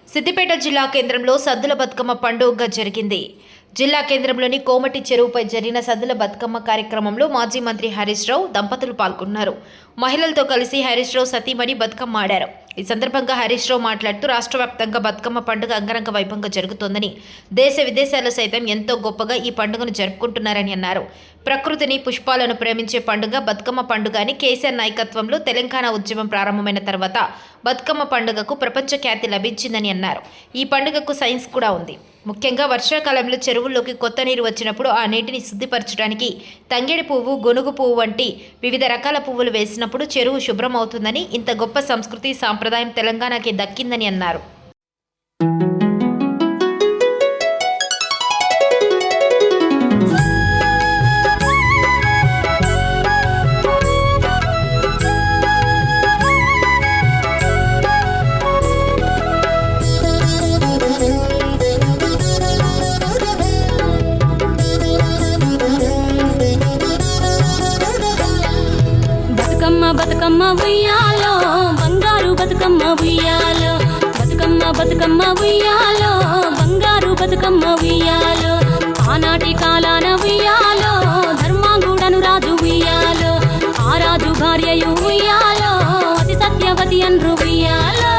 సిద్దిపేట జిల్లా కేంద్రంలో సద్దుల బతుకమ్మ పండుగ జరిగింది. జిల్లా కేంద్రంలోని కోమటి చెరువుపై జరిగిన సద్దుల బతుకమ్మ కార్యక్రమంలో మాజీ మంత్రి హరీష్ రావు దంపతులు పాల్గొన్నారు. మహిళలతో కలిసి హరీష్ రావు సతీమణి బతుకమ్మ ఆడారు. ఈ సందర్భంగా హరీష్ రావు మాట్లాడుతూ రాష్ట్ర వ్యాప్తంగా బతుకమ్మ పండుగ అంగరంగ వైభవంగా జరుగుతోందని, దేశ విదేశాల్లో సైతం ఎంతో గొప్పగా ఈ పండుగను జరుపుకుంటున్నారని అన్నారు. ప్రకృతిని, పుష్పాలను ప్రేమించే పండుగ బతుకమ్మ పండుగ అని కేసీఆర్ నాయకత్వంలో తెలంగాణ ఉద్యమం ప్రారంభమైన తర్వాత బతుకమ్మ పండుగకు ప్రపంచ ఖ్యాతి లభించిందని అన్నారు. ఈ పండుగకు సైన్స్ కూడా ఉంది. ముఖ్యంగా వర్షాకాలంలో చెరువుల్లోకి కొత్త నీరు వచ్చినప్పుడు ఆ నీటిని శుద్ధిపరచడానికి తంగేడి పువ్వు, గొనుగు పువ్వు వంటి వివిధ రకాల పువ్వులు వేసినప్పుడు చెరువు శుభ్రం అవుతుందని, ఇంత గొప్ప సంస్కృతి సాంప్రదాయం తెలంగాణకి దక్కిందని అన్నారు. బతుకమ్మ ఉయ్యాలో, బంగారు బతుకమ్మ ఉయ్యాలో, బతుకమ్మ బతుకమ్మ ఉయ్యాలో, బంగారు బతుకమ్మ ఉయ్యాలో, ఆనాటి కాలాన ఉయ్యాలో, ధర్మాంగుడను రాజు ఉయ్యాలో, ఆ రాజు భార్యయు ఉయ్యాలో, అతి సత్యవతి అన్రు ఉయ్యాలో.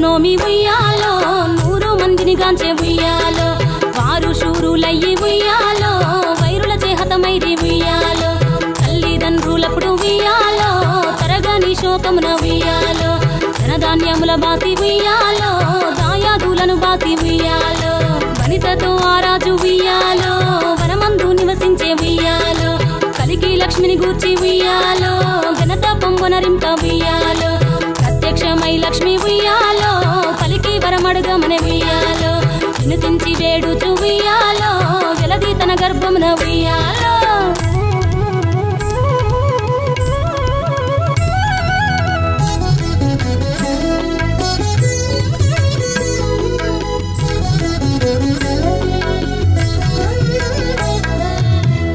నోమి ఉయ్యాలో, 100 మందిని గాంచే ఉయ్యాలో, వారు శూరులయ్యి ఉయ్యాలో, వైరుల చేహతమైరి ఉయ్యాలో, తల్లిదండ్రులప్పుడు ఉయ్యాలో, తరగని శోకమున ఉయ్యాలో, ధనధాన్యముల బాసి ఉయ్యాలో, దాయాదులను బాసి ఉయ్యాలో, వనితతో ఆరాజు ఉయ్యాలో, వనమందు నివసించే ఉయ్యాలో, కలికి లక్ష్మిని గూర్చి ఉయ్యాలో, ఘనత పొంగునరింప ఉయ్యాలో, ప్రత్యక్షమై లక్ష్మి ఉయ్యాలో, పలికి వరమడుగమన ఉయ్యాలో, వినుతించి వేడుచు ఉయ్యాలో, వెలది తన గర్భమున ఉయ్యాలో.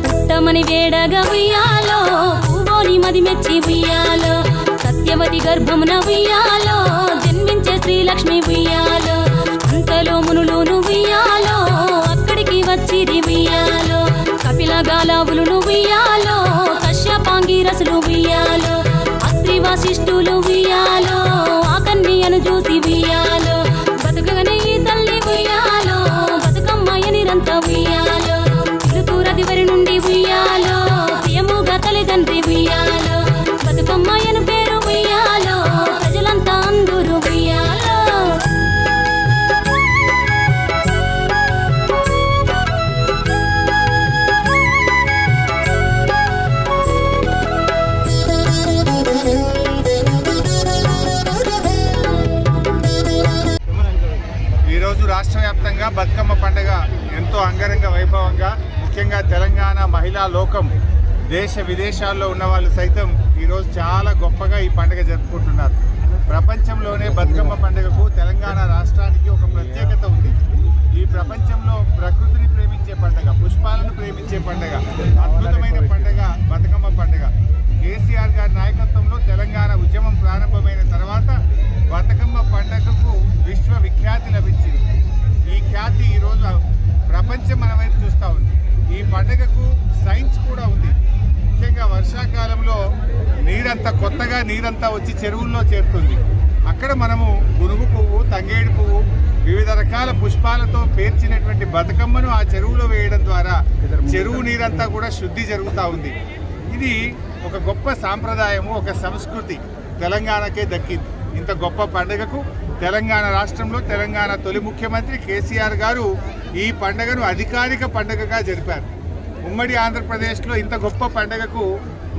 పుట్టమని వేడగా ఉయ్యాలో, పువ్వుని మది మెచ్చి ఉయ్యాలో, సత్యవతి గర్భమున ఉయ్యాలో, జన్మించే శ్రీలక్ష్మి ఉయ్యాలో, అంతలో మునులును ఉయ్యాలో, అక్కడికి వచ్చిరి ఉయ్యాలో, కపిల గాలావులును ఉయ్యాలో, కశ్యపాంగిరసులు ఉయ్యాలో, అత్రి వశిష్ఠులు ఉయ్యాలో, ఆ కన్యను చూసి ఉయ్యాలో, బతుకగనే ఈ తల్లి ఉయ్యాలో, బతుకమ్మయ్య నిరంత ఉయ్యాలో, పిలుతురది వరి నుండి ఉయ్యాలో, ప్రియముగా తల్లిదండ్రి ఉయ్యాలో, బతుకమ్మయ్యను పేరు ఉయ్యాలో, ప్రజలంతా అందరూ ఉయ్యాలో. ఈరోజు రాష్ట్ర వ్యాప్తంగా బతుకమ్మ పండుగ ఎంతో అంగరంగ వైభవంగా, ముఖ్యంగా తెలంగాణ మహిళా లోకం దేశ విదేశాల్లో ఉన్న వాళ్ళు సైతం ఈరోజు చాలా గొప్పగా ఈ పండుగ జరుపుకుంటున్నారు. ప్రపంచంలోనే బతుకమ్మ పండుగకు తెలంగాణ రాష్ట్రానికి ఒక ప్రత్యేకత ఉంది. ఈ ప్రపంచంలో ప్రకృతిని ప్రేమించే పండుగ, పుష్పాలను ప్రేమించే పండుగ, అద్భుతమైన పండుగ బతుకమ్మ పండుగ. కేసీఆర్ గారి నాయకత్వంలో తెలంగాణ ఉద్యమం ప్రారంభమైన తర్వాత బతుకమ్మ పండుగకు విశ్వవిఖ్యాతి లభించింది. ఈ ఖ్యాతి ఈరోజు ప్రపంచం మన వైపు చూస్తూ ఉంది. ఈ పండుగకు సైన్స్ కూడా ఉంది. ముఖ్యంగా వర్షాకాలంలో కొత్తగా నీరంతా వచ్చి చెరువుల్లో చేరుతుంది. అక్కడ మనము గునుగు పువ్వు, తంగేడి పువ్వు, వివిధ రకాల పుష్పాలతో పేర్చినటువంటి బతుకమ్మను ఆ చెరువులో వేయడం ద్వారా చెరువు నీరంతా కూడా శుద్ధి జరుగుతూ ఉంది. ఇది ఒక గొప్ప సాంప్రదాయము, ఒక సంస్కృతి తెలంగాణకే దక్కింది. ఇంత గొప్ప పండుగకు తెలంగాణ రాష్ట్రంలో తెలంగాణ తొలి ముఖ్యమంత్రి కేసీఆర్ గారు ఈ పండుగను అధికారిక పండుగగా జరిపారు. ఉమ్మడి ఆంధ్రప్రదేశ్లో ఇంత గొప్ప పండుగకు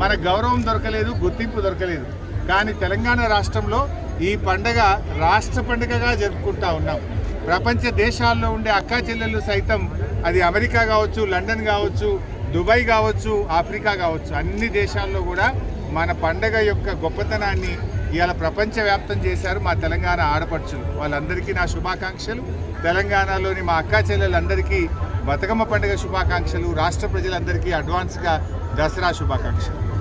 మన గౌరవం దొరకలేదు, గుర్తింపు దొరకలేదు. కానీ తెలంగాణ రాష్ట్రంలో ఈ పండుగ రాష్ట్ర పండుగగా జరుపుకుంటా ఉన్నాం. ప్రపంచ దేశాల్లో ఉండే అక్కా చెల్లెళ్ళు సైతం, అది అమెరికా కావచ్చు, లండన్ కావచ్చు, దుబాయ్ కావచ్చు, ఆఫ్రికా కావచ్చు, అన్ని దేశాల్లో కూడా మన పండగ యొక్క గొప్పతనాన్ని ఇవాళ ప్రపంచవ్యాప్తం చేశారు మా తెలంగాణ ఆడపడుచులు. వాళ్ళందరికీ నా శుభాకాంక్షలు. తెలంగాణలోని మా అక్కా చెల్లెలందరికీ బతుకమ్మ పండుగ శుభాకాంక్షలు. రాష్ట్ర ప్రజలందరికీ అడ్వాన్స్గా దసరా శుభాకాంక్షలు.